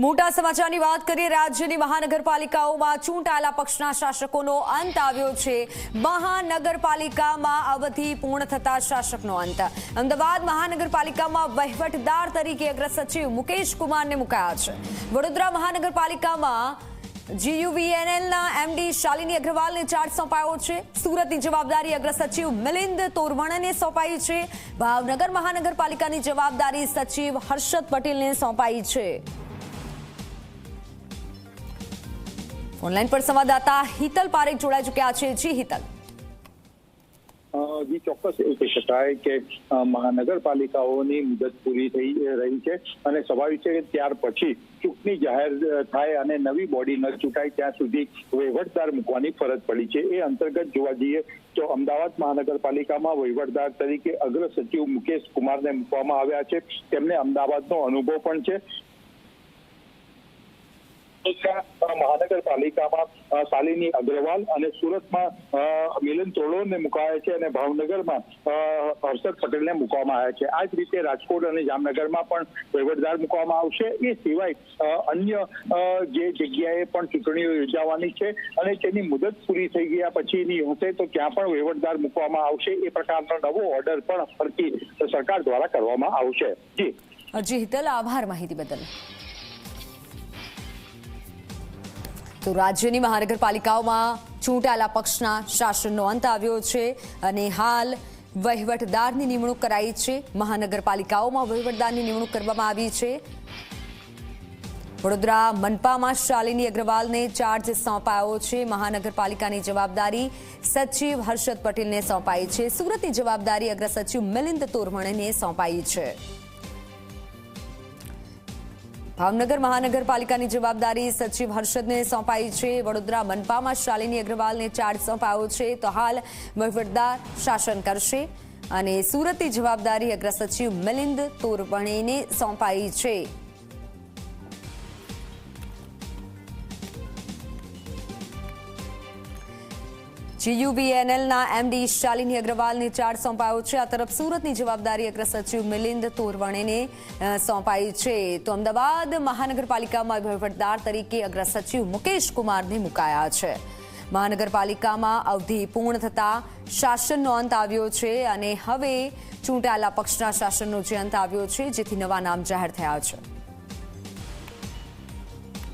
મોટા સમાચારની વાત કરીએ। રાજ્યની મહાનગરપાલિકાઓમાં ચૂંટાયેલા પક્ષના શાસકોનો અંત આવ્યો છે। મહાનગરપાલિકામાં અવધિ પૂર્ણ થતા શાસકનો અંત। અમદાવાદ મહાનગરપાલિકામાં વહીવટદાર તરીકે અગ્ર સચિવ મુકેશ કુમારને મુકાયા છે। વડોદરા મહાનગરપાલિકામાં GUVNLના MD શાલિની અગ્રવાલને ચાર્જ સોંપાયો છે। સુરતની જવાબદારી અગ્ર સચિવ મિલિંદ તોરવણેને સોંપાઈ છે। ભાવનગર મહાનગરપાલિકાની જવાબદારી સચિવ હર્ષદ પટેલને સોંપાઈ છે। ઓનલાઈન પર સંવાદદાતા હિતલ પારેખ જોડાઈ ચૂક્યા છે। જી હિતલ। જી ચોક્કસ એવું કહી શકાય કે મહાનગરપાલિકાઓની મુદત પૂરી થઈ રહી છે અને સ્વાભાવિક છે કે ત્યાર પછી ચૂંટણી જાહેર થાય અને નવી બોડી ન ચૂંટાય ત્યાં સુધી વહીવટદાર મૂકવાની ફરજ પડી છે। એ અંતર્ગત જોવા જઈએ તો અમદાવાદ મહાનગરપાલિકામાં વહીવટદાર તરીકે અગ્ર સચિવ મુકેશ કુમારને મૂકવામાં આવ્યા છે। તેમને અમદાવાદનો અનુભવ પણ છે। મહાનગરપાલિકામાં શાલિની અગ્રવાલ અને સુરતમાં મિલિંદ તોરવણને મુકાયા છે અને ભાવનગરમાં હર્ષદ પટેલને મૂકવામાં આવ્યા છે। આ જ રીતે રાજકોટ અને જામનગરમાં પણ વહીવટદાર મૂકવામાં આવશે। એ સિવાય અન્ય જે જગ્યાએ પણ ચૂંટણીઓ યોજાવાની છે અને તેની મુદત પૂરી થઈ ગયા પછીની હશે તો ત્યાં પણ વહીવટદાર મૂકવામાં આવશે। એ પ્રકારનો નવો ઓર્ડર પણ ફરતી સરકાર દ્વારા કરવામાં આવશે। જી હિતલ, આભાર માહિતી બદલ। તો રાજ્યની મહાનગરપાલિકાઓમાં ચૂંટાયેલા પક્ષના શાસનનો અંત આવ્યો છે અને હાલ વહીવટદારની નિમણૂક કરાઈ છે। મહાનગરપાલિકાઓમાં વહીવટદારની નિમણૂક કરવામાં આવી છે। વડોદરા મનપામાં શાલિની અગ્રવાલને ચાર્જ સોંપાયો છે। મહાનગરપાલિકાની જવાબદારી સચિવ હર્ષદ પટેલને સોંપાઈ છે। સુરતની જવાબદારી અગ્ર સચિવ મિલિંદ તોરવણેને સોંપાઈ છે। ભાવનગર મહાનગરપાલિકાની જવાબદારી સચિવ હર્ષદને સોંપાઈ છે। વડોદરા મનપામાં શાલિની અગ્રવાલને ચાર્જ સોંપાયો છે તો હાલ વહીવટદાર શાસન કરશે અને સુરતની જવાબદારી અગ્ર સચિવ મિલિંદ તોરવણેને સોંપાઈ છે। GUVNLના MD શાલિની અગ્રવાલને ચાર્જ સોંપાયો છે। આ તરફ સુરતની જવાબદારી અગ્ર સચિવ મિલિંદ તોરવણેને સોંપાઈ છે તો અમદાવાદ મહાનગરપાલિકામાં વહીવટદાર તરીકે અગ્ર સચિવ મુકેશ કુમારને મુકાયા છે। મહાનગરપાલિકામાં અવધિ પૂર્ણ થતા શાસનનો અંત આવ્યો છે અને હવે ચૂંટાયેલા પક્ષના શાસનનો જે અંત આવ્યો છે જેથી નવા નામ જાહેર થયા છે।